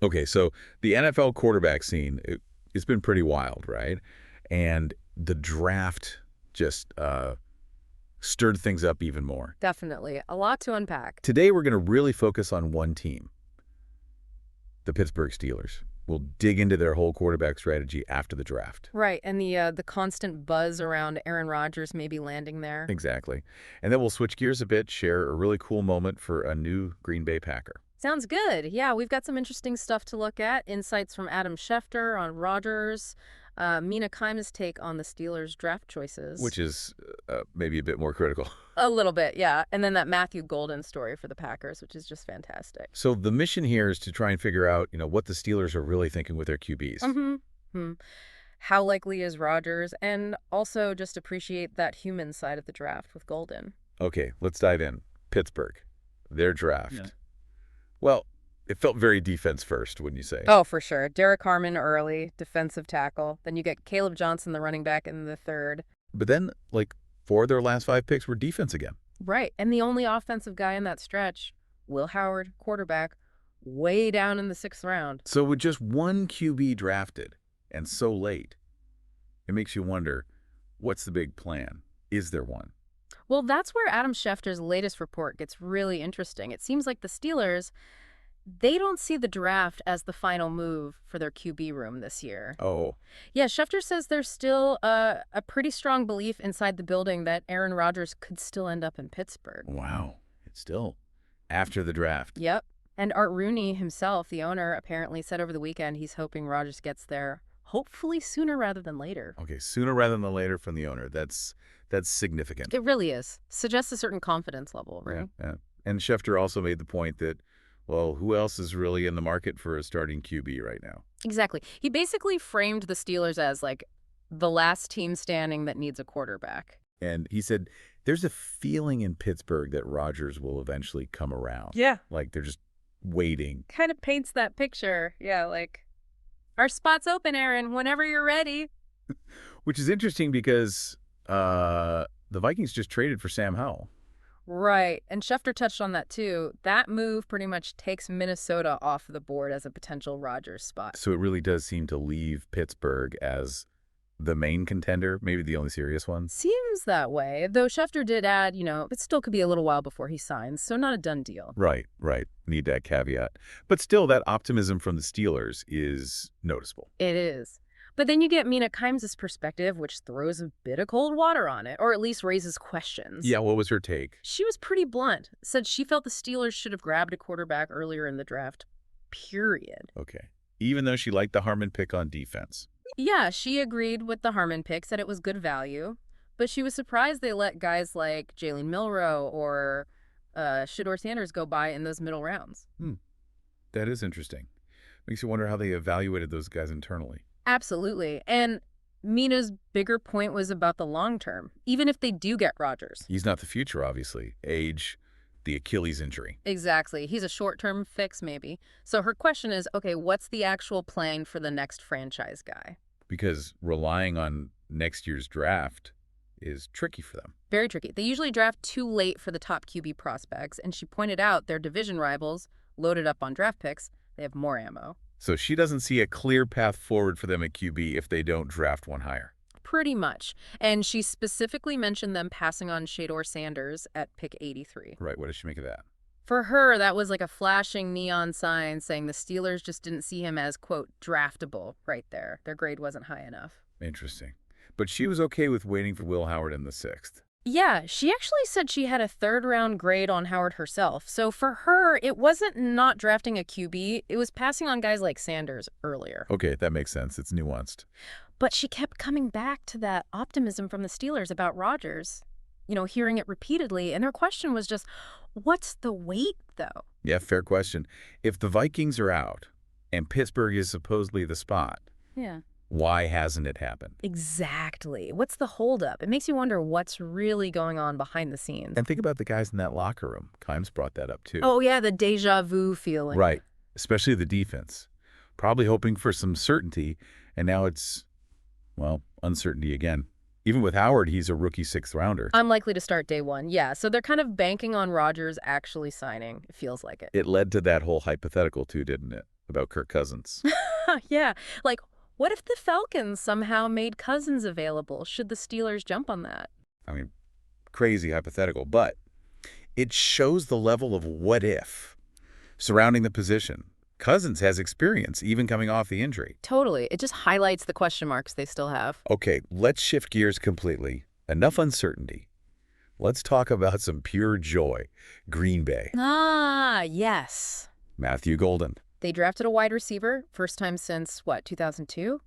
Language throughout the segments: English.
Okay, so the NFL quarterback scene, it's been pretty wild, right? And the draft just stirred things up even more. Definitely. A lot to unpack. Today, we're going to really focus on one team, the Pittsburgh Steelers. We'll dig into their whole quarterback strategy after the draft. Right, and the constant buzz around Aaron Rodgers maybe landing there. Exactly. And then we'll switch gears a bit, share a really cool moment for a new Green Bay Packer. Sounds good. Yeah, we've got some interesting stuff to look at. Insights from Adam Schefter on Rodgers, Mina Kim's take on the Steelers' draft choices. Which is maybe a bit more critical. A little bit, yeah. And then that Matthew Golden story for the Packers, which is just fantastic. So the mission here is to try and figure out, what the Steelers are really thinking with their QBs. Mm-hmm. How likely is Rodgers? And also just appreciate that human side of the draft with Golden. Okay, let's dive in. Pittsburgh, their draft. Yeah. Well, it felt very defense first, wouldn't you say? Oh, for sure. Derek Harmon early, defensive tackle. Then you get Caleb Johnson, the running back, in the third. But then, 4 of their last 5 picks were defense again. Right. And the only offensive guy in that stretch, Will Howard, quarterback, way down in the 6th round. So with just one QB drafted and so late, it makes you wonder, what's the big plan? Is there one? Well, that's where Adam Schefter's latest report gets really interesting. It seems like the Steelers, they don't see the draft as the final move for their QB room this year. Oh, Yeah, Schefter says there's still a pretty strong belief inside the building that Aaron Rodgers could still end up in Pittsburgh. wow. It's still after the draft. Yep. And Art Rooney himself, the owner, apparently said over the weekend he's hoping Rodgers gets there hopefully sooner rather than later. Okay, sooner rather than later from the owner. That's significant. It really is. Suggests a certain confidence level, right? Yeah. And Schefter also made the point that, well, who else is really in the market for a starting QB right now? Exactly. He basically framed the Steelers as the last team standing that needs a quarterback. And he said, there's a feeling in Pittsburgh that Rodgers will eventually come around. Yeah. Like they're just waiting. Kind of paints that picture. Yeah, our spot's open, Aaron, whenever you're ready. Which is interesting because the Vikings just traded for Sam Howell. Right. And Schefter touched on that too. That move pretty much takes Minnesota off the board as a potential Rodgers spot. So it really does seem to leave Pittsburgh as the main contender, maybe the only serious one. Seems that way, though Schefter did add, it still could be a little while before he signs, so not a done deal. Right. Need that caveat. But still, that optimism from the Steelers is noticeable. It is. But then you get Mina Kim's perspective, which throws a bit of cold water on it, or at least raises questions. Yeah, what was her take? She was pretty blunt. Said she felt the Steelers should have grabbed a quarterback earlier in the draft, period. Okay. Even though she liked the Harmon pick on defense. Yeah, she agreed with the Harmon pick, said it was good value, but she was surprised they let guys like Jalen Milroe or Shedeur Sanders go by in those middle rounds. That is interesting. Makes you wonder how they evaluated those guys internally. Absolutely. And Mina's bigger point was about the long term, even if they do get Rodgers. He's not the future, obviously. Age, the Achilles injury. Exactly. He's a short-term fix, maybe. So her question is, okay, what's the actual plan for the next franchise guy? Because relying on next year's draft is tricky for them. Very tricky. They usually draft too late for the top QB prospects, and she pointed out their division rivals, loaded up on draft picks, they have more ammo. So she doesn't see a clear path forward for them at QB if they don't draft one higher. Pretty much. And she specifically mentioned them passing on Shedeur Sanders at pick 83. Right, what does she make of that? For her, that was like a flashing neon sign saying the Steelers just didn't see him as, quote, draftable right there. Their grade wasn't high enough. Interesting. But she was okay with waiting for Will Howard in the 6th. Yeah, she actually said she had a 3rd-round grade on Howard herself. So for her, it wasn't not drafting a QB. It was passing on guys like Sanders earlier. Okay, that makes sense. It's nuanced. But she kept coming back to that optimism from the Steelers about Rodgers, hearing it repeatedly. And their question was just, what's the wait, though? Yeah, fair question. If the Vikings are out and Pittsburgh is supposedly the spot, Yeah. why hasn't it happened? Exactly. What's the holdup? It makes you wonder what's really going on behind the scenes. And think about the guys in that locker room. Kimes brought that up too. Oh, yeah, the deja vu feeling. Right, especially the defense. Probably hoping for some certainty, and now it's, uncertainty again. Even with Howard, he's a rookie 6th rounder. Unlikely to start day one, yeah. So they're kind of banking on Rodgers actually signing. It feels like it. It led to that whole hypothetical too, didn't it? about Kirk Cousins. Yeah, like, what if the Falcons somehow made Cousins available? Should the Steelers jump on that? I mean, crazy hypothetical, but it shows the level of what if surrounding the position. Cousins has experience, even coming off the injury. Totally. It just highlights the question marks they still have. Okay, let's shift gears completely. Enough uncertainty. Let's talk about some pure joy. Green Bay. Ah, yes. Matthew Golden. They drafted a wide receiver, first time since, what, 2002?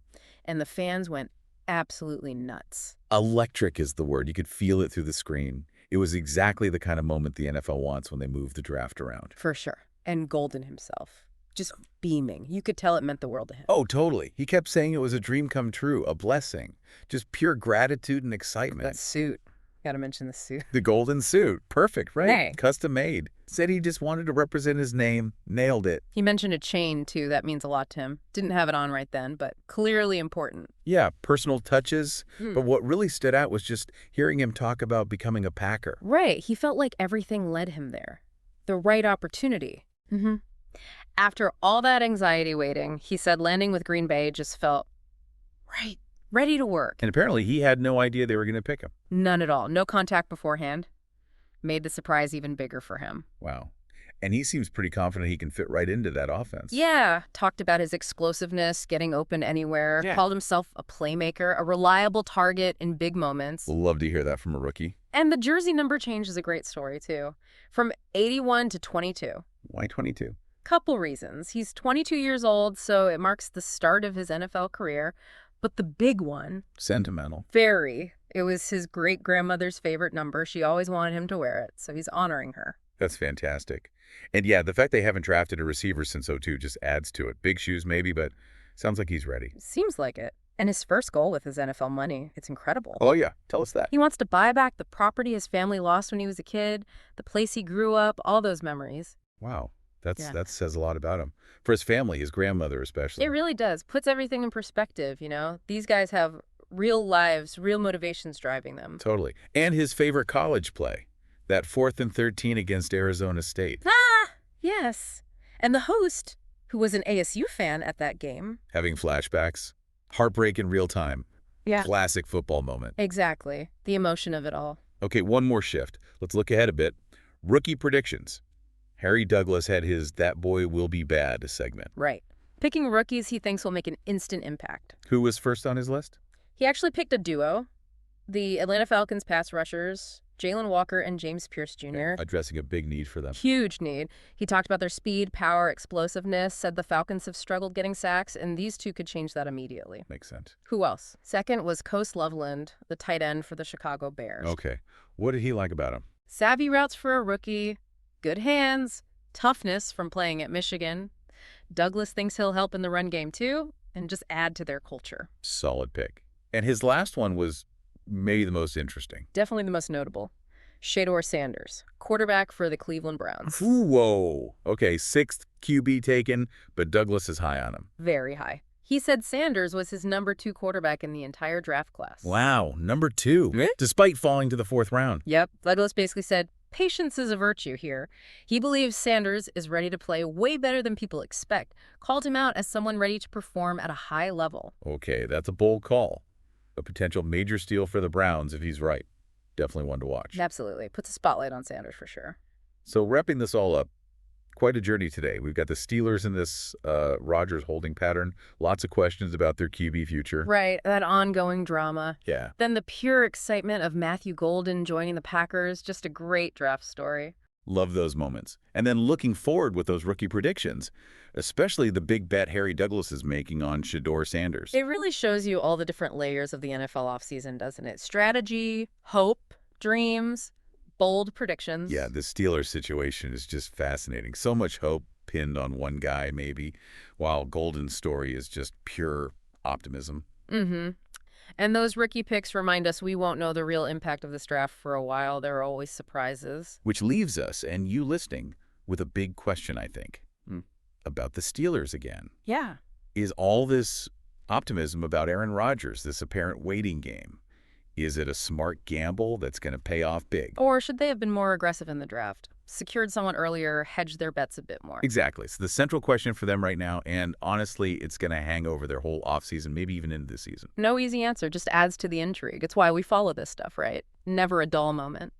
And the fans went absolutely nuts. Electric is the word. You could feel it through the screen. It was exactly the kind of moment the NFL wants when they move the draft around. For sure. And Golden himself, just beaming. You could tell it meant the world to him. Oh, totally. He kept saying it was a dream come true, a blessing. Just pure gratitude and excitement. That suit. Got to mention the suit. The golden suit. Perfect, right? Hey. Custom made. Said he just wanted to represent his name. Nailed it. He mentioned a chain, too. That means a lot to him. Didn't have it on right then, but clearly important. Yeah, personal touches. But what really stood out was just hearing him talk about becoming a Packer. Right. He felt like everything led him there. The right opportunity. After all that anxiety waiting, he said landing with Green Bay just felt right. Ready to work. And apparently he had no idea they were going to pick him. None at all. No contact beforehand. Made the surprise even bigger for him. Wow. And he seems pretty confident he can fit right into that offense. Yeah. Talked about his explosiveness, getting open anywhere. Yeah. Called himself a playmaker, a reliable target in big moments. We'll love to hear that from a rookie. And the jersey number change is a great story, too. From 81 to 22. Why 22? Couple reasons. He's 22 years old, so it marks the start of his NFL career. But the big one... Sentimental. Very. It was his great-grandmother's favorite number. She always wanted him to wear it, so he's honoring her. That's fantastic. And yeah, the fact they haven't drafted a receiver since '02 just adds to it. Big shoes maybe, but sounds like he's ready. Seems like it. And his first goal with his NFL money. It's incredible. Oh yeah, tell us that. He wants to buy back the property his family lost when he was a kid, the place he grew up, all those memories. Wow. That says a lot about him. For his family, his grandmother especially. It really does. Puts everything in perspective, you know? These guys have real lives, real motivations driving them. Totally. And his favorite college play. That 4th and 13 against Arizona State. Ah, yes. And the host, who was an ASU fan at that game. Having flashbacks. Heartbreak in real time. Yeah. Classic football moment. Exactly. The emotion of it all. Okay, one more shift. Let's look ahead a bit. Rookie predictions. Harry Douglas had his That Boy Will Be Bad segment. Right. Picking rookies he thinks will make an instant impact. Who was first on his list? He actually picked a duo. The Atlanta Falcons pass rushers, Jalen Walker and James Pierce Jr. Addressing a big need for them. Huge need. He talked about their speed, power, explosiveness, said the Falcons have struggled getting sacks, and these two could change that immediately. Makes sense. Who else? Second was Coast Loveland, the tight end for the Chicago Bears. Okay. What did he like about him? Savvy routes for a rookie, good hands, toughness from playing at Michigan. Douglas thinks he'll help in the run game too, and just add to their culture. Solid pick. And his last one was maybe the most interesting. Definitely the most notable. Shedeur Sanders, quarterback for the Cleveland Browns. Whoa. Okay, 6th QB taken, but Douglas is high on him. Very high. He said Sanders was his number 2 quarterback in the entire draft class. Wow, number 2, despite falling to the 4th round. Yep. Douglas basically said, patience is a virtue here. He believes Sanders is ready to play way better than people expect. Called him out as someone ready to perform at a high level. Okay, that's a bold call. A potential major steal for the Browns if he's right. Definitely one to watch. Absolutely. Puts a spotlight on Sanders for sure. So wrapping this all up, quite a journey today. We've got the Steelers in this Rodgers holding pattern. Lots of questions about their QB future. Right, that ongoing drama. Yeah. Then the pure excitement of Matthew Golden joining the Packers. Just a great draft story. Love those moments. And then looking forward with those rookie predictions, especially the big bet Harry Douglas is making on Shedeur Sanders. It really shows you all the different layers of the NFL offseason, doesn't it? Strategy, hope, dreams, bold predictions. Yeah, the Steelers situation is just fascinating. So much hope pinned on one guy, maybe, while Golden's story is just pure optimism. And those rookie picks remind us we won't know the real impact of this draft for a while. There are always surprises. Which leaves us, and you listening, with a big question, I think, about the Steelers again. Yeah. Is all this optimism about Aaron Rodgers, this apparent waiting game, Is it a smart gamble that's going to pay off big? Or should they have been more aggressive in the draft? Secured someone earlier, hedged their bets a bit more. Exactly. It's the central question for them right now, and honestly, it's going to hang over their whole offseason, maybe even into this season. No easy answer, just adds to the intrigue. It's why we follow this stuff, right? Never a dull moment.